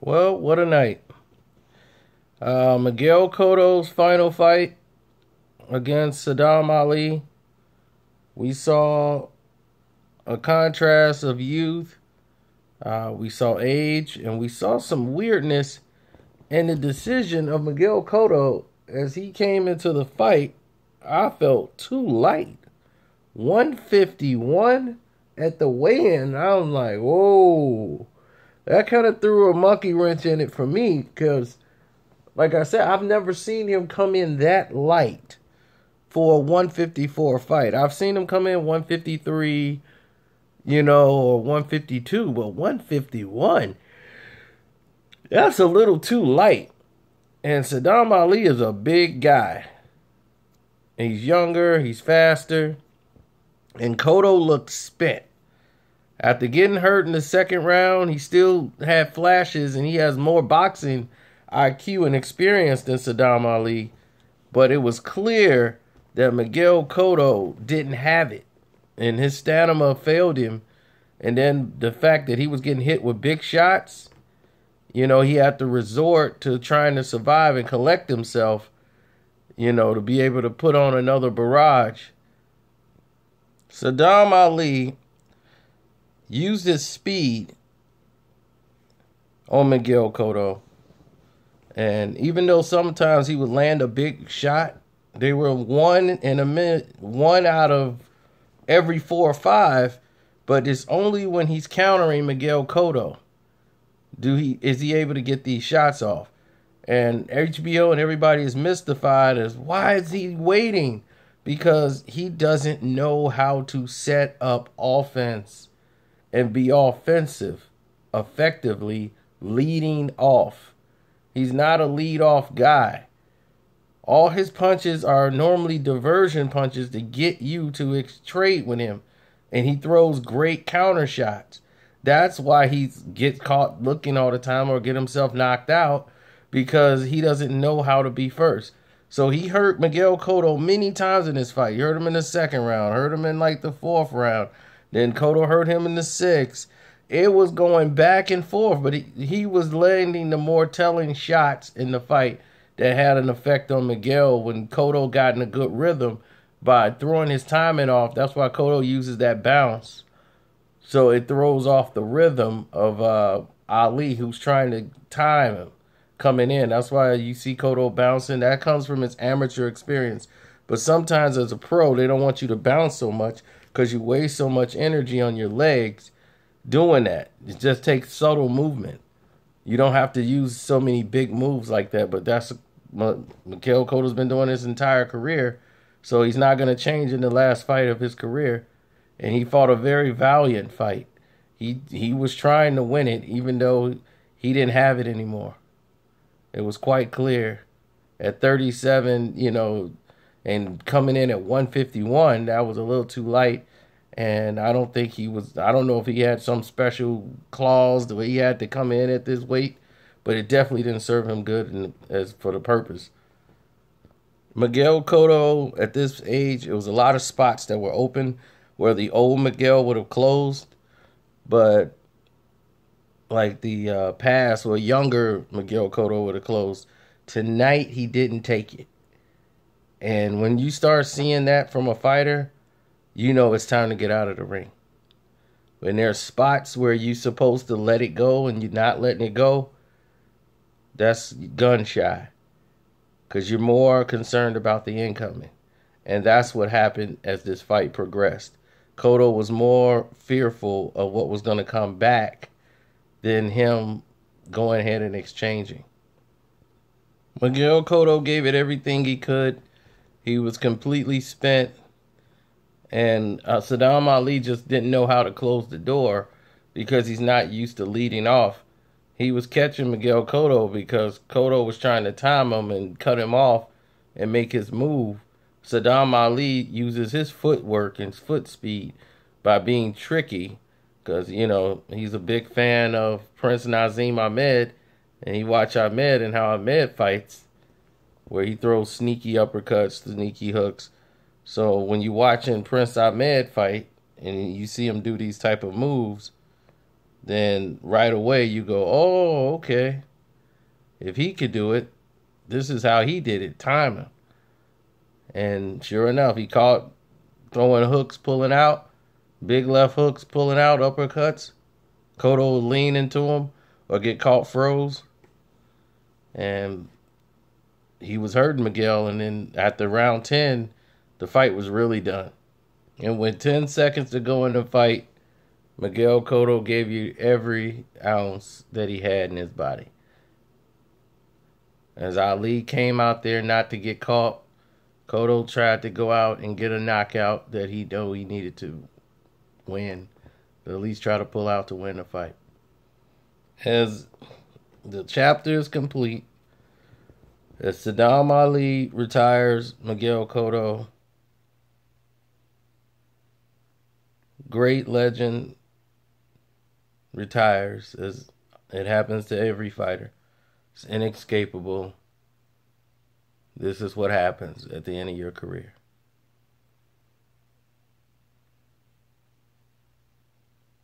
Well, what a night. Miguel Cotto's final fight against Saddam Ali. We saw a contrast of youth. We saw age, and we saw some weirdness in the decision of Miguel Cotto as he came into the fight. I felt too light. 151 at the weigh-in. I was like, whoa. That kind of threw a monkey wrench in it for me because, like I said, I've never seen him come in that light for a 154 fight. I've seen him come in 153, or 152, but 151, that's a little too light. And Saddam Ali is a big guy. He's younger, he's faster, and Cotto looked spent. After getting hurt in the second round, he still had flashes, and he has more boxing IQ and experience than Saddam Ali. But it was clear that Miguel Cotto didn't have it, and his stamina failed him. And then the fact that he was getting hit with big shots, he had to resort to trying to survive and collect himself, to be able to put on another barrage. Saddam Ali used his speed on Miguel Cotto. And even though sometimes he would land a big shot, they were one out of every 4 or 5. But it's only when he's countering Miguel Cotto is he able to get these shots off. And HBO and everybody is mystified as why is he waiting? Because he doesn't know how to set up offense and be offensive effectively leading off. He's not a lead-off guy. All his punches are normally diversion punches to get you to trade with him. And he throws great counter shots. That's why he gets caught looking all the time or get himself knocked out, because he doesn't know how to be first. So he hurt Miguel Cotto many times in this fight. You heard him in the second round, heard him in like the 4th round. Then Cotto hurt him in the 6th. It was going back and forth, but he was landing the more telling shots in the fight that had an effect on Miguel when Cotto got in a good rhythm by throwing his timing off. That's why Cotto uses that bounce. So it throws off the rhythm of Ali, who's trying to time him coming in. That's why you see Cotto bouncing. That comes from his amateur experience. But sometimes as a pro, they don't want you to bounce so much because you waste so much energy on your legs doing that. It just takes subtle movement. You don't have to use so many big moves like that. But that's what Miguel Cotto's been doing his entire career. So he's not going to change in the last fight of his career. And he fought a very valiant fight. He was trying to win it, even though he didn't have it anymore. It was quite clear. At 37, and coming in at 151, that was a little too light. And I don't know if he had some special clause the way he had to come in at this weight, but it definitely didn't serve him good as for the purpose. Miguel Cotto, at this age, it was a lot of spots that were open where the old Miguel would have closed, but like the past or younger Miguel Cotto would have closed. Tonight, he didn't take it. And when you start seeing that from a fighter, it's time to get out of the ring. When there's spots where you're supposed to let it go and you're not letting it go, that's gun shy. Because you're more concerned about the incoming. And that's what happened as this fight progressed. Cotto was more fearful of what was going to come back than him going ahead and exchanging. Miguel Cotto gave it everything he could. He was completely spent. And Saddam Ali just didn't know how to close the door because he's not used to leading off. He was catching Miguel Cotto because Cotto was trying to time him and cut him off and make his move. Saddam Ali uses his footwork and foot speed by being tricky because, he's a big fan of Prince Nazim Ahmed, and he watch Ahmed and how Ahmed fights, where he throws sneaky uppercuts, sneaky hooks. So when you're watching Prince Ahmed fight and you see him do these type of moves, then right away you go, oh, okay. If he could do it, this is how he did it. Timing. And sure enough, he caught throwing hooks, pulling out, big left hooks, pulling out, uppercuts. Cotto would lean into him or get caught froze. And he was hurting Miguel. And then after round 10, the fight was really done. And with 10 seconds to go in the fight, Miguel Cotto gave you every ounce that he had in his body. As Ali came out there not to get caught, Cotto tried to go out and get a knockout that he knew he needed to win, but at least try to pull out to win the fight. As the chapter is complete, as Saddam Ali retires, Miguel Cotto, great legend, retires, as it happens to every fighter. It's inescapable. This is what happens at the end of your career.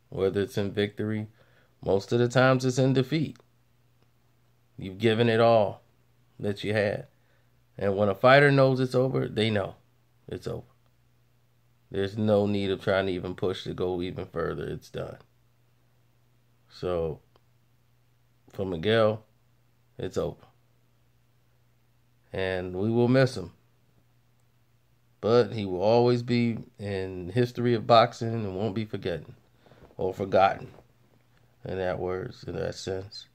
Whether it's in victory, most of the times it's in defeat. You've given it all that you had. And when a fighter knows it's over, they know it's over. There's no need of trying to even push to go even further. It's done. So, for Miguel, it's over. And we will miss him. But he will always be in history of boxing and won't be forgotten or forgotten in that sense.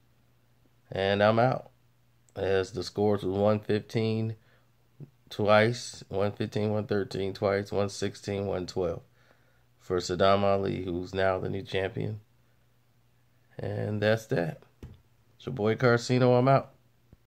And I'm out. As the scores was 115 twice, 115, 113 twice, 116, 112 for Saddam Ali, who's now the new champion. And that's that. It's your boy Carcino. I'm out.